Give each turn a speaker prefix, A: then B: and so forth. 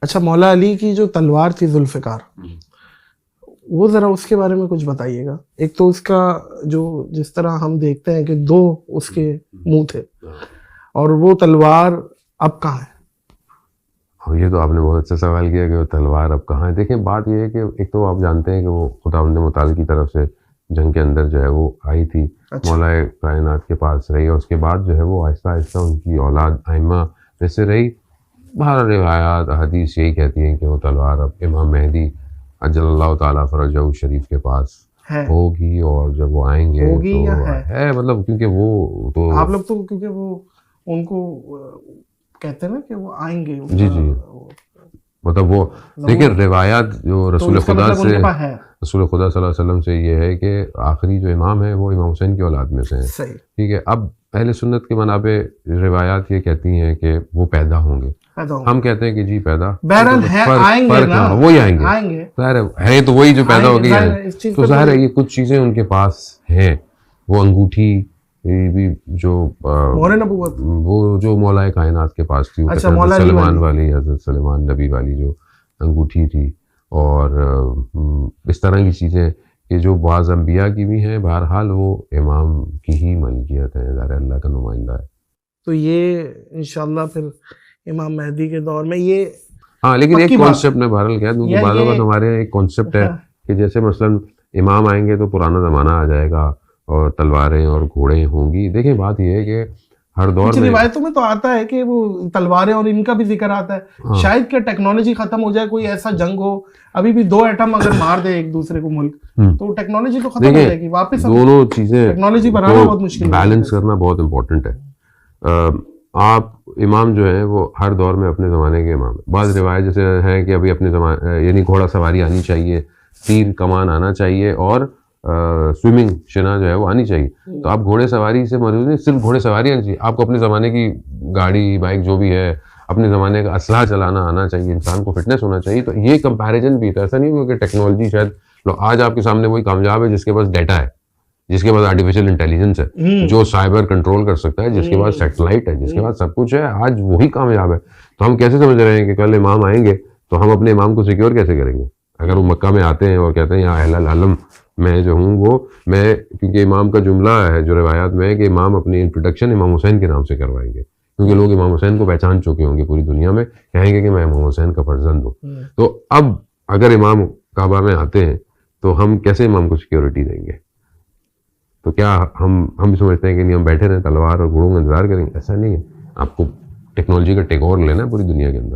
A: अच्छा, मौला अली की जो तलवार थी जुल्फ़िकार, वो जरा उसके बारे में कुछ बताइएगा। एक तो उसका जो जिस तरह हम देखते हैं कि दो उसके मुंह थे, और वो तलवार अब कहाँ है?
B: हाँ, ये तो आपने बहुत अच्छा सवाल किया कि वो तलवार अब कहाँ है। देखिए, बात ये है कि एक तो आप जानते हैं कि वो खुदावंद मुताल की तरफ से जंग के अंदर जो है वो आई थी,
A: अच्छा।
B: मौलाए कायनात के पास रही, और उसके बाद जो है वो आहिस्ता आहिस्ता उनकी औलाद आइमा में से रही। बाहर रिवायात हदीस यही कहती हैं कि वो तलवार अब इमाम मेहदी अजल्लल्लाहु ताला फरजहू शरीफ के पास
A: है,
B: होगी, और जब वो आएंगे
A: होगी
B: तो
A: या है?
B: मतलब क्योंकि वो तो
A: आप लोग तो क्योंकि वो उनको कहते हैं ना कि वो आएंगे,
B: जी
A: उसका
B: जी, मतलब वो देखिए रिवायात जो
A: तो
B: रसूल
A: इसका
B: खुदा
A: मतलब
B: से
A: उनके पास है।
B: रसूल खुदा सल्लल्लाहु अलैहि वसल्लम से ये है कि आखिरी जो इमाम है वो इमाम हुसैन की औलाद में से हैं।
A: सही।
B: ठीक है, अब अहले सुन्नत के मनाबे रिवायात ये कहती हैं कि वो पैदा होंगे,
A: पैदा
B: हम
A: होंगे,
B: कहते हैं कि जी पैदा,
A: बहरहाल
B: तो
A: है,
B: फर्क
A: आएंगे
B: फर्क
A: ना,
B: है, वही आएंगे,
A: आएंगे,
B: ज़ाहिर है तो वही जो पैदा हो
A: आएंगे,
B: गई
A: जाहिर
B: है।
A: है इस चीज
B: तो
A: पे
B: ज़ाहिर है
A: तो
B: ये कुछ चीज़ें उनके पास हैं, वो अंगूठी, ये भी जो
A: मोहर नबूवत।
B: वो जो मौलाए कायनात के पास थी, वो कहते
A: अच्छा,
B: हैं हज़रत
A: मौला अली
B: सलेमान
A: वाली।
B: वाली, हज़रत सलेमान नबी वाली जो अंगूठी थी, और इस तरह की चीज़ें कि जो बाज़ अम्बिया की भी हैं, बहरहाल वो इमाम की ही मलकियत है, ज़ाहिर है अल्लाह का नुमाइंदा है।
A: तो ये इंशाल्लाह फिर इमाम मेहदी के दौर में ये
B: हाँ, लेकिन एक
A: पक्की बात है।
B: कॉन्सेप्ट मैं बहरहाल कह दूं कि
A: ये
B: बाज़ औक़ात हमारे यहाँ एक कॉन्सेप्ट है
A: हाँ,
B: कि जैसे मसलन इमाम आएंगे तो पुराना ज़माना आ जाएगा और तलवारें और घोड़े होंगी। देखिए, बात यह है कि हर दौर
A: कुछ
B: में
A: रिवायतों में तो आता है कि वो तलवारें और इनका भी जिक्र आता है।
B: हाँ,
A: शायद क्या टेक्नोलॉजी खत्म हो जाए, कोई ऐसा जंग हो, अभी भी दो एटम अगर मार दे एक दूसरे को मुल्क, तो टेक्नोलॉजी तो खत्म हो
B: देखिए
A: जाएगी वापस। अब
B: दोनों चीज़ें
A: टेक्नोलॉजी बनाना बहुत
B: को
A: मुश्किल हो
B: बैलेंस
A: जाएगा।
B: करना बहुत इम्पोर्टेंट है। आप इमाम जो है वो हर दौर में अपने ज़माने के इमाम है। बाज़ रिवायत जैसे हैं कि अभी अपने ज़माने यानी घोड़ा सवारी आनी चाहिए, तीर कमान आना चाहिए, और स्विमिंग शिना जो है वो आनी चाहिए। तो आप घोड़े सवारी से मौजूद नहीं, सिर्फ घोड़े सवारी आनी चाहिए, आपको अपने ज़माने की गाड़ी बाइक जो भी है, अपने ज़माने का असलहा चलाना आना चाहिए, इंसान को फिटनेस होना चाहिए। तो ये कंपैरिजन भी था, ऐसा नहीं हुआ कि टेक्नोलॉजी शायद आज आपके सामने वही कामयाब है जिसके पास डाटा है, जिसके पास आर्टिफिशियल इंटेलिजेंस है, जो साइबर कंट्रोल कर सकता है, जिसके पास सैटेलाइट है, जिसके पास सब कुछ है, आज वही कामयाब है। तो हम कैसे समझ रहे हैं कि कल इमाम आएंगे तो हम अपने इमाम को सिक्योर कैसे करेंगे? अगर वो मक्का में आते हैं और कहते हैं यहाँ अहल आलम मैं जो हूँ वो मैं, क्योंकि इमाम का जुमला है जो रिवायात में है कि इमाम अपनी इंट्रोडक्शन इमाम हुसैन के नाम से करवाएंगे, क्योंकि लोग इमाम हुसैन को पहचान चुके होंगे पूरी दुनिया में, कहेंगे कि मैं इमाम हुसैन का फर्जंद हूँ। तो अब अगर इमाम काबा में आते हैं तो हम कैसे इमाम को सिक्योरिटी देंगे? तो क्या हम भी समझते हैं कि नहीं हम बैठे रहें तलवार और घोड़ों का इंतजार करेंगे? ऐसा नहीं है, आपको टेक्नोलॉजी का टेक ओवर लेना है पूरी दुनिया के अंदर।